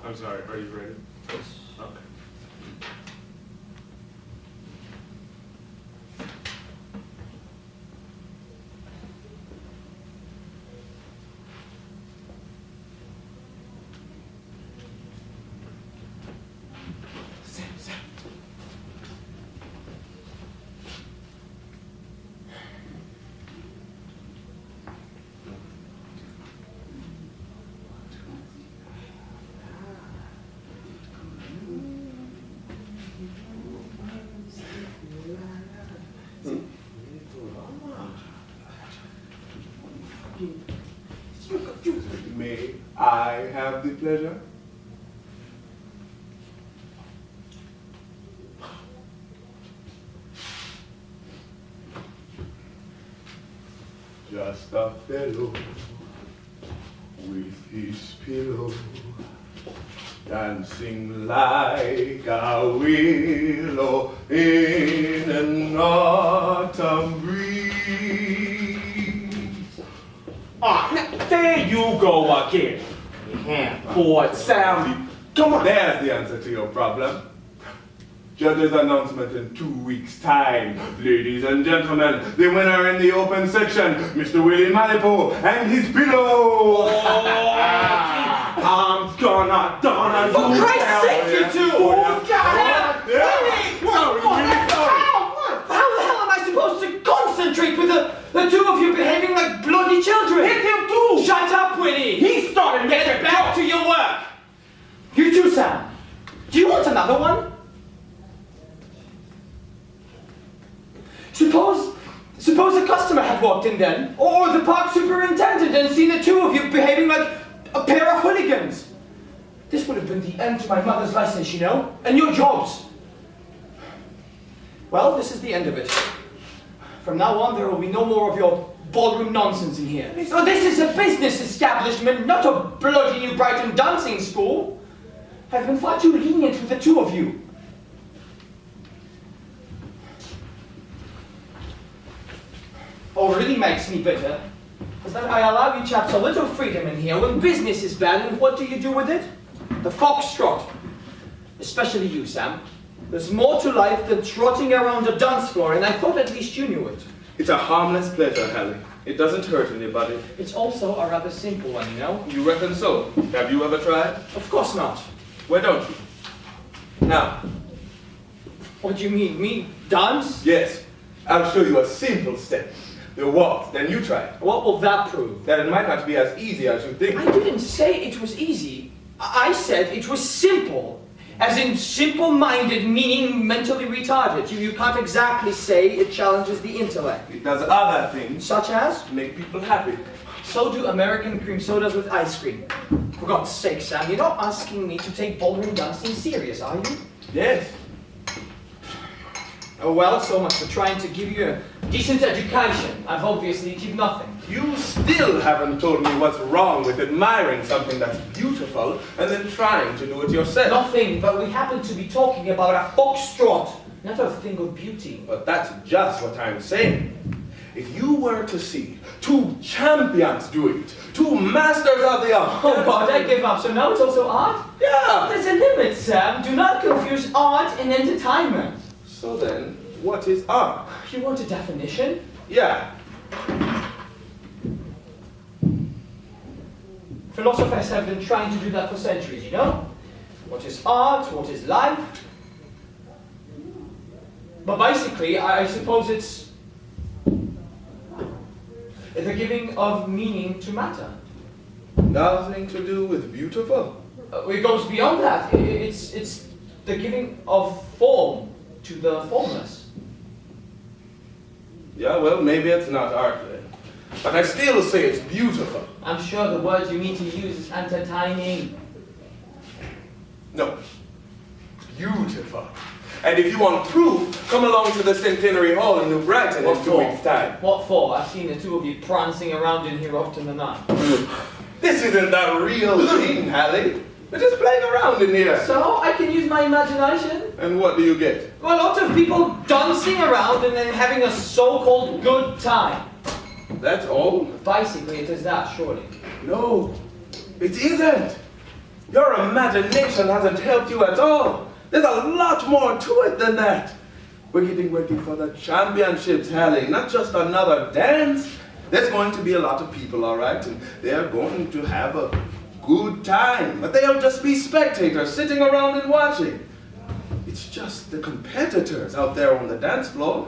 I'm sorry, are you ready? Yes. Okay. May I have the pleasure? Just a fellow with his pillow, dancing like a willow in an autumn breeze. Ah, there you go again. Boy, Sam. Come on. There's the answer to your problem. Judge's announcement in 2 weeks' time. Ladies and gentlemen, the winner in the open section, Mr. Willie Malipo and his pillow. I'm gonna For Christ's sake, you two! Oh, Sam! Sorry, really sorry. How the hell am I supposed to concentrate with the two of you behaving like bloody children? Hit him too! Shut up, Winnie! He started Get back to your work! You too, Sam. Do you want another one? Suppose a customer had walked in then, or the park superintendent, and seen the two of you behaving like a pair of hooligans. This would have been the end to my mother's license, you know, and your jobs. Well, this is the end of it. From now on, there will be no more of your ballroom nonsense in here. So this is a business establishment, not a bloody New Brighton dancing school. I've been far too lenient with the two of you. What really makes me bitter is that I allow you chaps a little freedom in here when business is bad, and what do you do with it? The foxtrot. Especially you, Sam. There's more to life than trotting around a dance floor, and I thought at least you knew it. It's a harmless pleasure, Hallie. It doesn't hurt anybody. It's also a rather simple one, you know? You reckon so? Have you ever tried? Of course not. Why don't you? Now. What do you mean? Me dance? Yes. I'll show you a simple step. The waltz, then you try it. What will that prove? That it might not be as easy as you think. I didn't say it was easy. I said it was simple. As in simple-minded, meaning mentally retarded. You can't exactly say it challenges the intellect. It does other things. Such as? Make people happy. So do American cream sodas with ice cream. For God's sake, Sam, you're not asking me to take ballroom dancing serious, are you? Yes. Oh well, so much for trying to give you a decent education. I've obviously achieved nothing. You still haven't told me what's wrong with admiring something that's beautiful and then trying to do it yourself. Nothing, but we happen to be talking about a foxtrot, not a thing of beauty. But that's just what I'm saying. If you were to see two champions do it, two masters of the art. Oh God, I give up. So now it's also art? Yeah. There's a limit, Sam. Do not confuse art and entertainment. So then, what is art? You want a definition? Yeah. Philosophers have been trying to do that for centuries, you know? What is art? What is life? But basically, I suppose it's the giving of meaning to matter. Nothing to do with beautiful. It goes beyond that. It's the giving of form to the formless. Yeah, well, maybe it's not art then. But I still say it's beautiful. I'm sure the word you mean to use is entertaining. No. Beautiful. And if you want proof, come along to the Centenary Hall in New Brighton in 2 weeks' time. What for? I've seen the two of you prancing around in here often enough. This isn't the real thing, Hallie. We're just playing around in here. So, I can use my imagination? And what do you get? Well, a lot of people dancing around and then having a so-called good time. That's all? Basically, it is that, surely. No, it isn't. Your imagination hasn't helped you at all. There's a lot more to it than that. We're getting ready for the championships, Hallie, not just another dance. There's going to be a lot of people, all right, and they're going to have a good time, but they'll just be spectators sitting around and watching. It's just the competitors out there on the dance floor.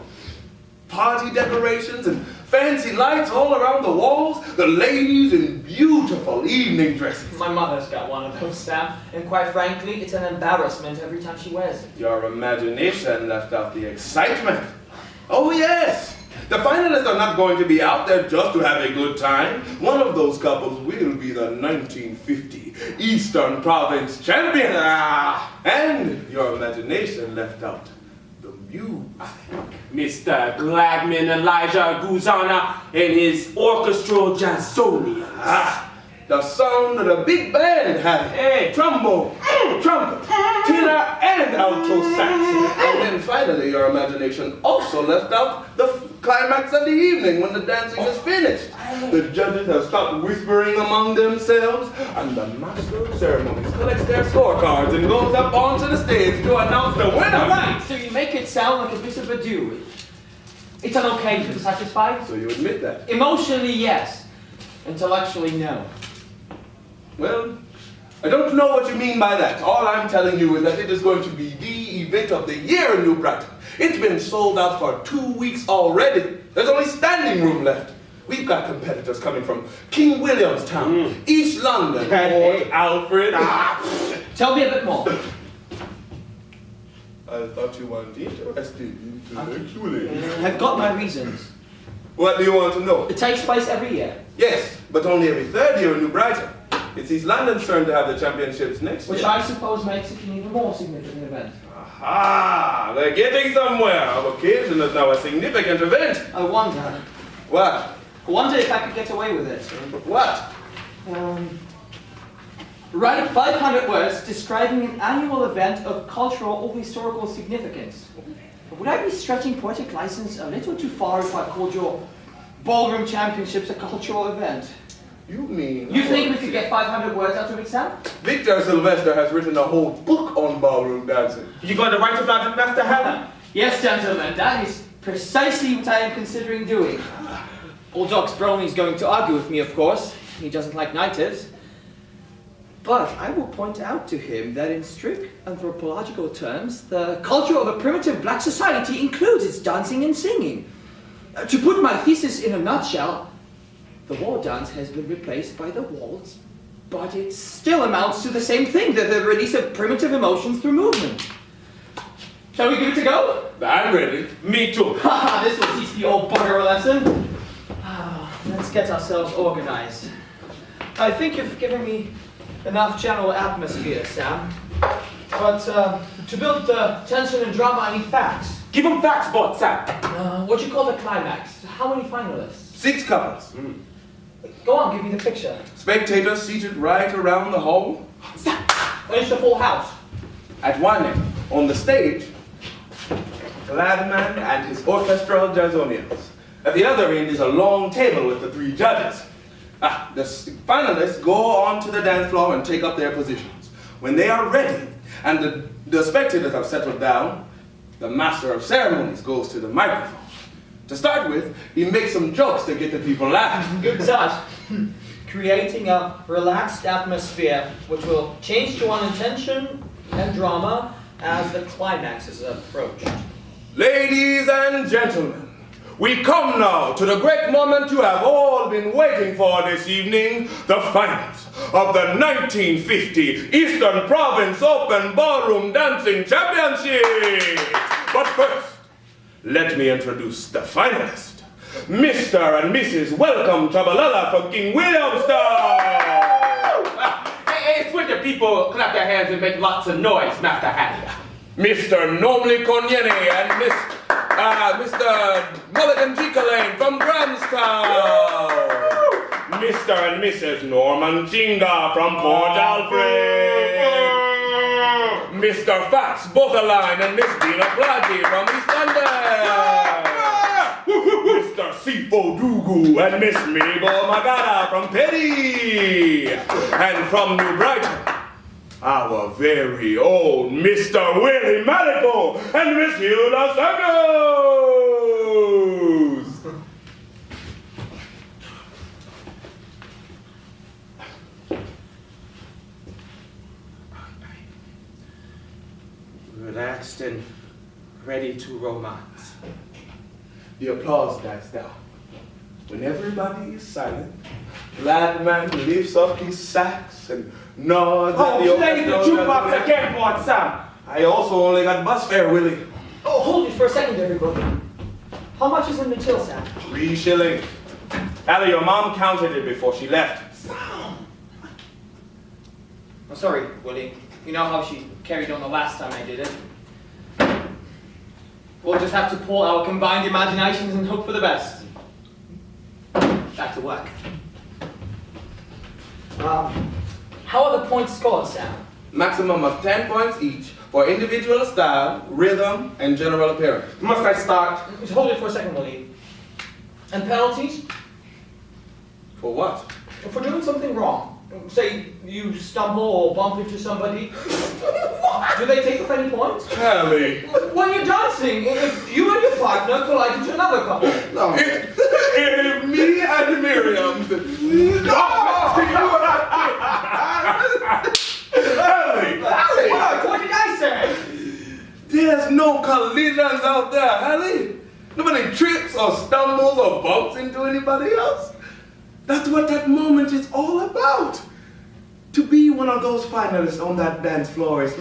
Party decorations and fancy lights all around the walls. The ladies in beautiful evening dresses. My mother's got one of those, Sam, and quite frankly, it's an embarrassment every time she wears it. Your imagination left out the excitement. Oh yes, the finalists are not going to be out there just to have a good time. One of those couples will be the 1950 Eastern Province champions. And your imagination left out the music. Mr. Gladman Elijah Guzana and his orchestral jazzonia. The sound of the big band had it. Hey. Trombone, trumpet, tenor, and alto sax. And then finally, your imagination also left out the climax of the evening when the dancing is finished. The judges have stopped whispering among themselves, and the master of ceremonies collects their scorecards and goes up onto the stage to announce the winner. Right, so you make it sound like a bit of a do. It's an occasion, satisfied? So you admit that? Emotionally, yes. Intellectually, no. Well, I don't know what you mean by that. All I'm telling you is that it is going to be the event of the year in New Brighton. It's been sold out for 2 weeks already. There's only standing room left. We've got competitors coming from King Williamstown, East London, Port Alfred. Tell me a bit more. I thought you weren't interested intellectually. I've got my reasons. What do you want to know? It takes place every year. Yes, but only every third year in New Brighton. It's East London's turn to have the championships next year. Which I suppose makes it an even more significant event. Aha! They're getting somewhere. Our occasion is now a significant event. I wonder. What? I wonder if I could get away with it. What? Write 500 words describing an annual event of cultural or historical significance. Would I be stretching poetic license a little too far if I called your ballroom championships a cultural event? You mean... You think we could get 500 words out of it, Sam? Victor Sylvester has written a whole book on ballroom dancing. You going to write about it, Master Helen? Yes, gentlemen, that is precisely what I am considering doing. Old Doc Brony's going to argue with me, of course. He doesn't like natives. But I will point out to him that in strict anthropological terms, the culture of a primitive black society includes its dancing and singing. To put my thesis in a nutshell, the war dance has been replaced by the waltz, but it still amounts to the same thing, the release of primitive emotions through movement. Shall we give it a go? I'm ready. Me too. Haha, this will teach the old bugger a lesson. Let's get ourselves organized. I think you've given me enough general atmosphere, Sam. But to build tension and drama, I need facts. Give him facts, Bot Sam. What do you call the climax? How many finalists? 6 couples. Go on, give me the picture. Spectators seated right around the hall. Where's the full house? At one end, on the stage, Gladman and his orchestral jazzonians. At the other end is a long table with the 3 judges. The finalists go onto the dance floor and take up their positions. When they are ready and the spectators have settled down, the master of ceremonies goes to the microphone. To start with, he makes some jokes to get the people laughing. Good touch. Creating a relaxed atmosphere, which will change to one intention and drama as the climax is approached. Ladies and gentlemen, we come now to the great moment you have all been waiting for this evening, the finals of the 1950 Eastern Province Open Ballroom Dancing Championship. But first, let me introduce the finalists. Mr. and Mrs. Welcome Chabalala from King Williamstown. Hey, it's when the people clap their hands and make lots of noise, Master Hattie. Mr. Normally Konyene and Mr. Mulligan Lane from Grahamstown. Mr. and Mrs. Norman Chinga from Port Alfred. Mr. Fax Botherline and Miss Dina Plaggy from East London. Mr. Sifo Dugu and Miss Mabel Magada from Petty. And from New Brighton, our very own Mr. Willie Malipo and Miss Hilda Santos. Relaxed and ready to romance. The applause dies down. When everybody is silent, Glad Man lifts up his sax and nods at the Play the jukebox again, boy, Sam. I also only got bus fare, Willie. Oh, hold it for a second, everybody. How much is in the till, Sam? 3 shillings. Allie, your mom counted it before she left. I'm sorry, Willie. You know how she carried on the last time I did it. We'll just have to pull our combined imaginations and hope for the best. Back to work. How are the points scored, Sam? Maximum of 10 points each for individual style, rhythm, and general appearance. Must I start? Just hold it for a second, Willie. And penalties? For what? For doing something wrong. Say you stumble or bump into somebody. Do they take off any points? Allie. When you're dancing, if you and your partner collide into another couple. No. If me and Miriam. Allie. What did I say? There's no collisions out there, Allie. Nobody trips or stumbles or bumps into anybody else. That's what that moment is all about. To be one of those finalists on that dance floor is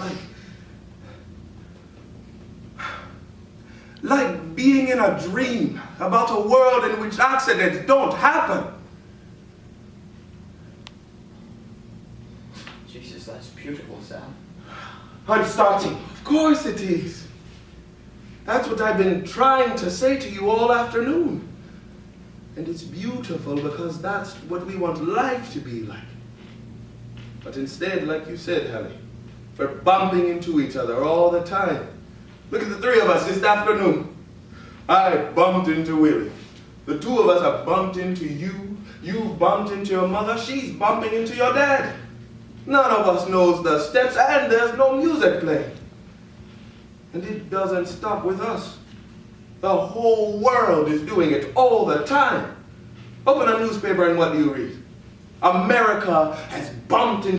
like being in a dream about a world in which accidents don't happen. Jesus, that's beautiful, Sam. I'm starting. Of course it is. That's what I've been trying to say to you all afternoon. And it's beautiful because that's what we want life to be like. But instead, like you said, Hallie, we're bumping into each other all the time. Look at the 3 of us this afternoon. I bumped into Willie. The 2 of us have bumped into you. You bumped into your mother. She's bumping into your dad. None of us knows the steps and there's no music playing. And it doesn't stop with us. The whole world is doing it all the time. Open a newspaper and what do you read? America has bumped into